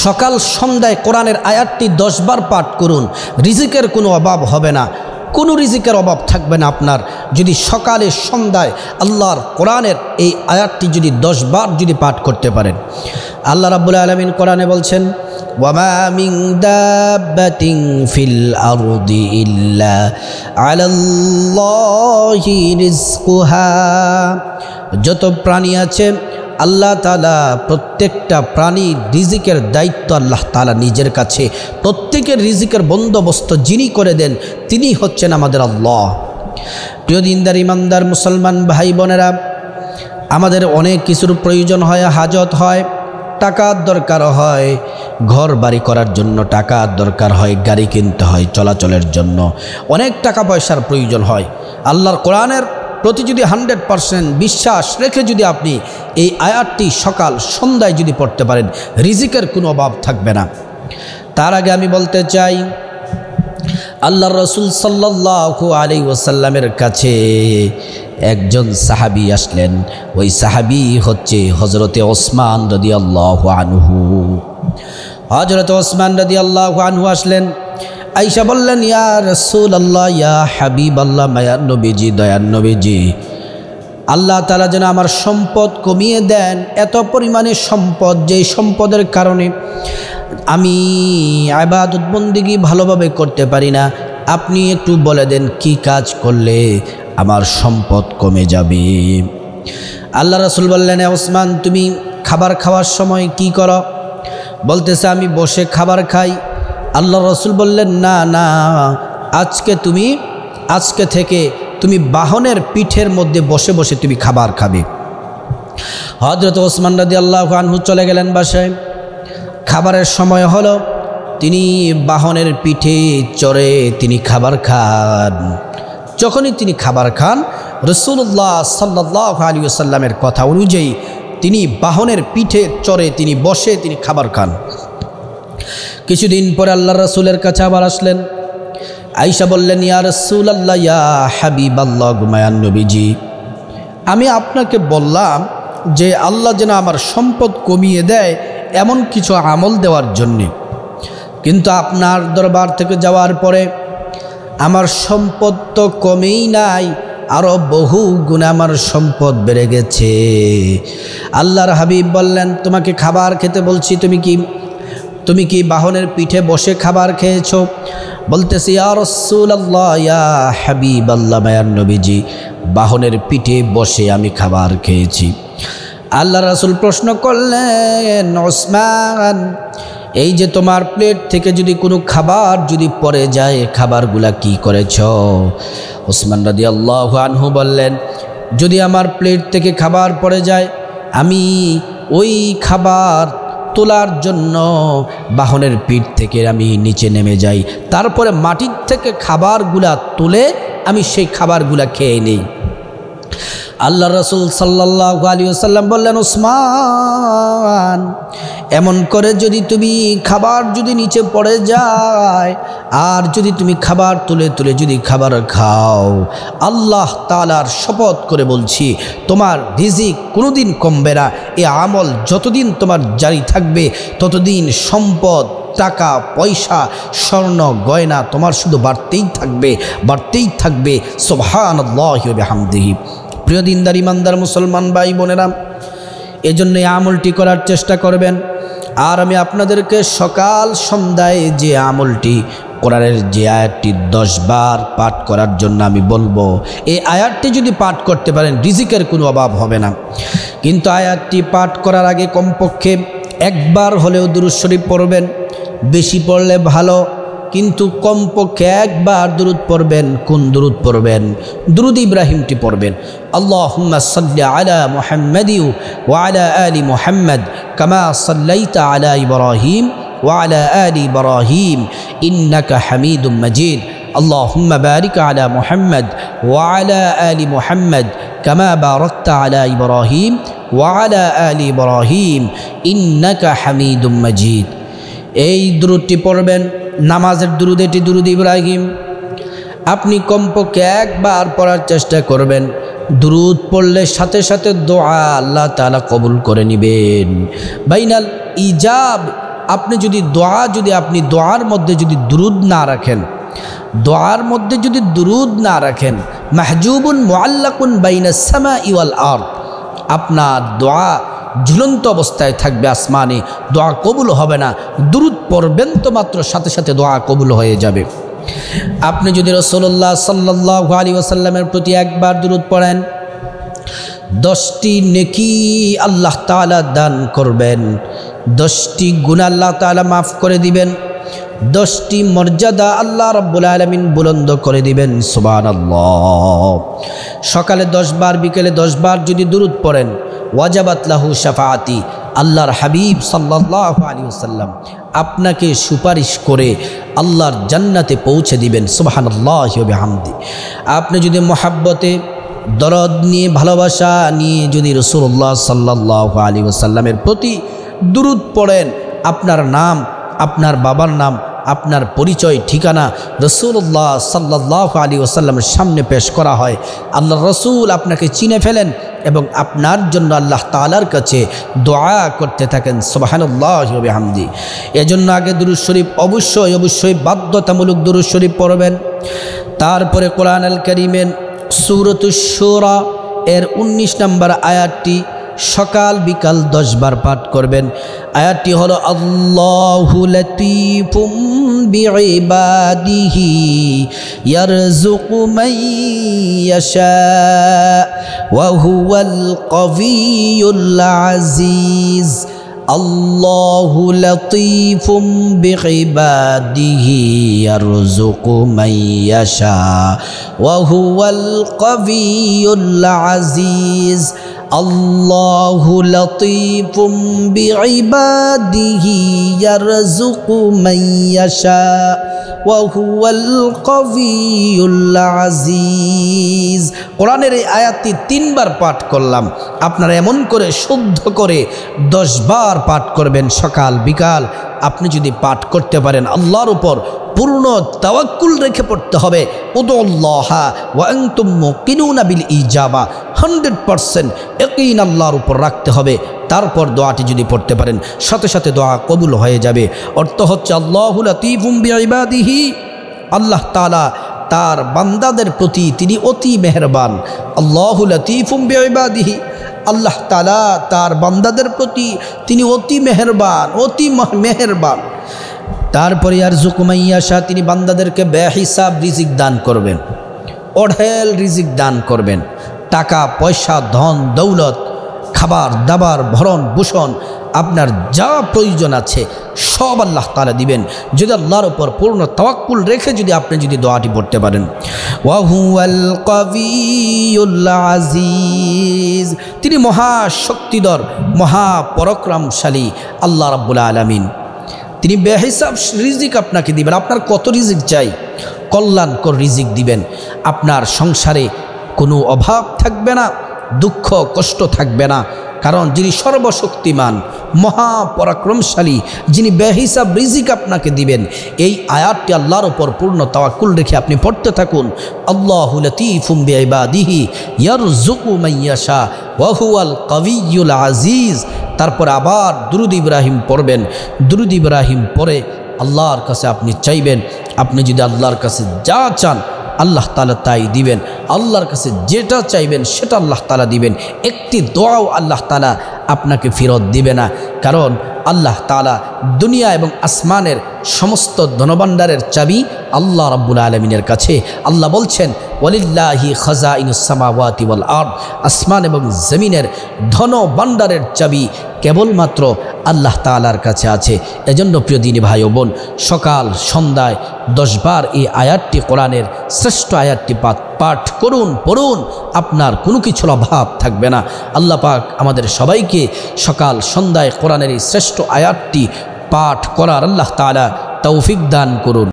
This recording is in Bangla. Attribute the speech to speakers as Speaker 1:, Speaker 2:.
Speaker 1: সকাল সন্ধ্যায় কোরআনের আয়াতটি 10 বার পাঠ করুন, রিজিকের কোনো অভাব হবে না, কোনো রিজিকের অভাব থাকবে না আপনার। যদি সকালে সন্ধ্যায় আল্লাহর কোরআনের এই আয়াতটি যদি 10 বার যদি পাঠ করতে পারেন। আল্লাহ রাব্বুল আলামিন কোরআনে বলছেন, ওয়ামা মিন দাব্বাতিন ফিল আরদি ইল্লা আলাল্লাহি রিজকুহা। যত প্রাণী আছে আল্লাহ তাআলা প্রত্যেকটা প্রাণীর রিজিকের দায়িত্ব আল্লাহ তাআলা নিজের কাছে। প্রত্যেকের রিজিকের বন্দোবস্ত যিনি করে দেন তিনি হচ্ছেন আমাদের আল্লাহ। প্রিয় দিনদার ইমানদার মুসলমান ভাই বোনেরা, আমাদের অনেক কিছুর প্রয়োজন হয়, হাজত হয়, টাকার দরকার হয়, ঘর বাড়ি করার জন্য টাকার দরকার হয়, গাড়ি কিনতে হয়, চলাচলের জন্য অনেক টাকা পয়সার প্রয়োজন হয়। আল্লাহর কোরআনের প্রতি যদি 100% বিশ্বাস রেখে যদি আপনি এই আয়াতটি সকাল সন্ধ্যায় যদি পড়তে পারেন, রিজিকের কোনো অভাব থাকবে না। তার আগে আমি বলতে চাই, আল্লাহর রাসূল সাল্লাল্লাহু আলাইহি ওয়াসাল্লামের কাছে একজন সাহাবী আসলেন। ওই সাহাবী হচ্ছে হযরতে ওসমান রাদিয়াল্লাহু আনহু। হযরত ওসমান রাদিয়াল্লাহু আনহু আসলেন, আয়েশা বললেন, ইয়া রাসূলুল্লাহ, ইয়া হাবিবাল্লাহ, মায়ার নবীজি, দয়ার নবীজি, আল্লাহ তাআলা যেন আমার সম্পদ কমিয়ে দেন, এত পরিমাণে সম্পদ যে সম্পদের কারণে আমি ইবাদত বন্দেগী ভালোভাবে করতে পারি না। আপনি একটু বলে দেন কি কাজ করলে আমার সম্পদ কমে যাবে। আল্লাহ রাসূল বললেন, ওসমান, তুমি খাবার খাওয়ার সময় কি করো? বলতেছে, আমি বসে খাবার খাই। আল্লাহ রাসূল বললেন, না না, আজকে থেকে তুমি বাহনের পিঠের মধ্যে বসে বসে তুমি খাবার খাবে। হযরত ওসমান রাদিয়াল্লাহু আনহু চলে গেলেন বাসায়। খাবারের সময় হলো, তিনি বাহনের পিঠে চড়ে তিনি খাবার খান। যখনই তিনি খাবার খান, রাসূলুল্লাহ সাল্লাল্লাহু আলাইহি ওয়াসাল্লামের কথা অনুযায়ী তিনি বাহনের পিঠে চড়ে তিনি বসে তিনি খাবার খান। কিছুদিন পরে আল্লাহর রাসূলের কাছে আবার আসলেন। আয়েশা বললেন, ইয়া রাসূলুল্লাহ, ইয়া হাবিবাল্লাহ, মায়ার নবীজি, আমি আপনাকে বললাম যে আল্লাহ যেন আমার সম্পদ কমিয়ে দেয় এমন কিছু আমল দেওয়ার জন্যে, কিন্তু আপনার দরবার থেকে যাওয়ার পরে আমার সম্পদ তো কমেই নাই, আরও বহু গুণে আমার সম্পদ বেড়ে গেছে। আল্লাহর হাবিব বললেন, তোমাকে খাবার খেতে বলছি, তুমি কি বাহনের পিঠে বসে খাবার খেয়েছো? বলতেছি, ইয়া রাসূলুল্লাহ, ইয়া হাবিবাল্লাহ, মায়ার নবীজি, বাহনের পিঠে বসে আমি খাবার খেয়েছি। আল্লাহ রাসূল প্রশ্ন করলেন, ওসমান, এই যে তোমার প্লেট থেকে যদি কোনো খাবার যদি পড়ে যায়, খাবারগুলা কি করেছ? ওসমান রাদিয়াল্লাহু আনহু বললেন, যদি আমার প্লেট থেকে খাবার পড়ে যায়, আমি ওই খাবার তোলার জন্য বাহনের পিঠ থেকে আমি নিচে নেমে যাই, তারপরে মাটির থেকে খাবারগুলা তুলে আমি সেই খাবারগুলা খেয়ে নিই। আল্লাহ রাসূল সাল্লাল্লাহু আলাইহি ওয়াসাল্লাম বললেন, ওসমান, এমন করে যদি তুমি খাবার যদি নিচে পড়ে যায় আর যদি তুমি খাবার তুলে তুলে যদি খাবার খাও, আল্লাহ তাআলার শপথ করে বলছি তোমার রিজিক কোনোদিন কমবে না। এ আমল যতদিন তোমার জারি থাকবে ততদিন সম্পদ, টাকা পয়সা, স্বর্ণ গয়না তোমার শুধু বাড়তেই থাকবে। সুবহানাল্লাহি ওয়া বিহামদিহি। প্রিয় দিনদার ইমানদার মুসলমান ভাই বোনেরা, এজন্য এই আমলটি করার চেষ্টা করবেন। আর আমি আপনাদেরকে সকাল সন্ধ্যায় যে আমলটি কোরআনের যে আয়াতটি 10 বার পাঠ করার জন্য আমি বলবো, এই আয়াতটি যদি পাঠ করতে পারেন রিজিকের কোনো অভাব হবে না। কিন্তু আয়াতটি পাঠ করার আগে কমপক্ষে একবার হলেও দুরূদ শরীফ পড়বেন। বেশি পড়লে ভালো, কিন্তু কমপক্ষে একবার দুরূদ পড়বেন। কোন দুরূদ পড়বেন? দুরূদ ইব্রাহিমটি পড়বেন। আল্লাহুম্মা সাল্লি আলা মুহাম্মাদি ওয়া আলা আলি মুহাম্মাদ কামা সাল্লাইতা আলা ইব্রাহিম ওয়া আলা আলি ইব্রাহিম ইন্নাকা হামিদুম মাজিদ। আল্লাহুম্মা বারিক আলা মুহাম্মাদ ওয়া আলা আলি মুহাম্মাদ কামা বারাকতা আলা ইব্রাহিম ওয়া আলা আলি ইব্রাহিম ইন্নাকা হামিদুম মাজিদ। এই দুরূদটি পড়বেন। নামাজের দুরূদ এটি, দুরূদ ইব্রাহিম। আপনি কমপক্ষে একবার পড়ার চেষ্টা করবেন। দুরূদ পড়লে সাথে সাথে দোয়া আল্লাহ তাআলা কবুল করে নেবেন। বাইনাল ইজাব আপনি যদি দোয়ার মধ্যে যদি দুরুদ না রাখেন, দোয়ার মধ্যে যদি দুরুদ না রাখেন, মাহজুবুন মুআল্লাকুন বাইনাস সামাই ওয়াল আরদ, আপনার দোয়া ঝুলন্ত অবস্থায় থাকবে আসমানে, দোয়া কবুল হবে না। দুরুদ পড়বেন তো মাত্র, সাথে সাথে দোয়া কবুল হয়ে যাবে। আপনি যদি রাসূলুল্লাহ সাল্লাল্লাহু আলাইহি ওয়াসাল্লামের প্রতি একবার দুরুদ পড়েন, 10টি নেকি আল্লাহ তাআলা দান করবেন, 10টি গুনাহ আল্লাহ তাআলা মাফ করে দিবেন, 10টি মর্যাদা আল্লাহ রাব্বুল আলামিন বুলন্দ করে দিবেন। সুবহানাল্লাহ। সকালে 10 বার, বিকেলে 10 বার যদি দুরুদ পড়েন, ওয়াজাবাত লাহু শাফাআতি, আল্লাহর হাবিব সাল্লাল্লাহু আলাইহি ওয়াসাল্লাম আপনাকে সুপারিশ করে আল্লাহর জান্নাতে পৌঁছে দিবেন। সুবহানাল্লাহি ওয়া বিহামদি। আপনি যদি মহাব্বতে দরদ নিয়ে, ভালোবাসা নিয়ে যদি রাসূলুল্লাহ সাল্লাল্লাহু আলাইহি ওয়াসাল্লামের প্রতি দুরুদ পড়েন, আপনার নাম, আপনার বাবার নাম, আপনার পরিচয়, ঠিকানা রাসূলুল্লাহ সাল্লাল্লাহু আলাইহি ওয়াসাল্লামের সামনে পেশ করা হয়। আল্লাহর রাসূল আপনাকে চিনে ফেলেন এবং আপনার জন্য আল্লাহ তাআলার কাছে দোয়া করতে থাকেন। সুবহানাল্লাহি ওয়া বিহামদি। এজন্য আগে দুরূদ শরীফ অবশ্যই বাধ্যতামূলক দুরূদ শরীফ পড়বেন। তারপরে কোরআনুল কারীমের সূরাতুশ শূরা এর 19 নম্বর আয়াতটি সকাল বিকাল 10 বার পাঠ করবেন। আয়াতটি হলো আল্লাহু লাতীফুম বিইবাদিহি ইয়ারযুকু মান ইয়াশা ওয়া হুয়াল কাবিয়্যুল আজিজ। আল্লাহু লাতীফুম বিইবাদিহি ইয়ারযুকু মান ইয়াশা ওয়া হুয়াল কাবিয়্যুল আজিজ। আল্লাহু লাতীফুম বিইবাদিহি ইয়ারযুকু মান ইয়াশা ওয়া হুয়াল কাবিয়্যুল আজিজ। কোরআনের এই আয়াতটি 3 বার পাঠ করলাম। আপনারা এমন করে শুদ্ধ করে 10 বার পাঠ করবেন সকাল বিকাল। আপনি যদি পাঠ করতে পারেন, আল্লাহর উপর পূর্ণ তাওয়াক্কুল রেখে পড়তে হবে। উদুল্লাহা ওয়া আনতুম মুকিনুনা বিল ইজাবা, 100% ইয়াকিন আল্লাহর উপর রাখতে হবে। তারপর দোয়াটি যদি পড়তে পারেন, সাথে সাথে দোয়া কবুল হয়ে যাবে। অর্থ হচ্ছে আল্লাহু লাতীফুম বিইবাদিহি, আল্লাহ তাআলা তার বান্দাদের প্রতি তিনি অতি মেহেরবান। আল্লাহু লাতীফুম বিইবাদিহি, আল্লাহ তাআলা তার বান্দাদের প্রতি তিনি অতি মেহেরবান, অতি মেহেরবান। তারপরে ইয়ারযুকু মান ইয়াশা, তিনি বান্দাদেরকে বেহিসাব রিজিক দান করবেন, অঢেল রিজিক দান করবেন। টাকা পয়সা, ধন দৌলত, খাবার দাবার, ভরণ ভূষণ, আপনার যা প্রয়োজন আছে সব আল্লাহ তাআলা দিবেন, যদি আল্লাহর উপর পূর্ণ তাওয়াক্কুল রেখে যদি আপনি যদি দোয়াটি পড়তে পারেন। ওয়া হুয়াল কাবিয়্যুল আজিজ, তিনি মহাশক্তিধর, মহাপরাক্রমশালী আল্লাহ রাব্বুল আলামিন। তিনি বেহিসাব রিজিক আপনাকে দিবেন। আপনার কত রিজিক চাই, কল্যাণকর রিজিক দিবেন। আপনার সংসারে কোনো অভাব থাকবে না, দুঃখ কষ্ট থাকবে না। কারণ যিনি সর্বশক্তিমান, মহাপরাক্রমশালী, যিনি বেহিসাব রিজিক আপনাকে দিবেন, এই আয়াতটি আল্লাহর উপর পূর্ণ তাওয়াক্কুল রেখে আপনি পড়তে থাকুন। আল্লাহু লাতীফুম বিইবাদিহি ইয়ারযুকু মান ইয়াশা ওয়া হুয়াল কাবিয়্যুল আজিজ। তারপর আবার দুরূদ ইব্রাহিম পড়বেন। দুরূদ ইব্রাহিম পড়ে আল্লাহর কাছে আপনি চাইবেন। আপনি যদি আল্লাহর কাছে যা চান আল্লাহ তাআলা তাই দিবেন। আল্লাহর কাছে যেটা চাইবেন সেটা আল্লাহ তাআলা দিবেন। একটি দোয়াও আল্লাহ তাআলা আপনাকে ফেরত দিবে না। কারণ আল্লাহ তাআলা দুনিয়া এবং আসমানের সমস্ত ধনভাণ্ডারের চাবি আল্লাহ রাব্বুল আলামিনের কাছে। আল্লাহ বলছেন, ওয়ালিল্লাহি খাযাইনুস সামাওয়াতি ওয়াল আরদ, আসমান এবং জমিনের ধনভাণ্ডারের চাবি কেবলমাত্র আল্লাহ তাআলার কাছে আছে। এজন্য প্রিয় দিনী ভাই ও বোন, সকাল সন্ধ্যায় 10 বার এই আয়াতটি, কোরআনের শ্রেষ্ঠ আয়াতটি পাঠ করুন, পড়ুন। আপনার কোনো কিছুর অভাব থাকবে না। আল্লাহ পাক আমাদের সবাইকে সকাল সন্ধ্যায় কোরআনের এই শ্রেষ্ঠ আয়াতটি পাঠ করার আল্লাহ তাআলা তৌফিক দান করুন।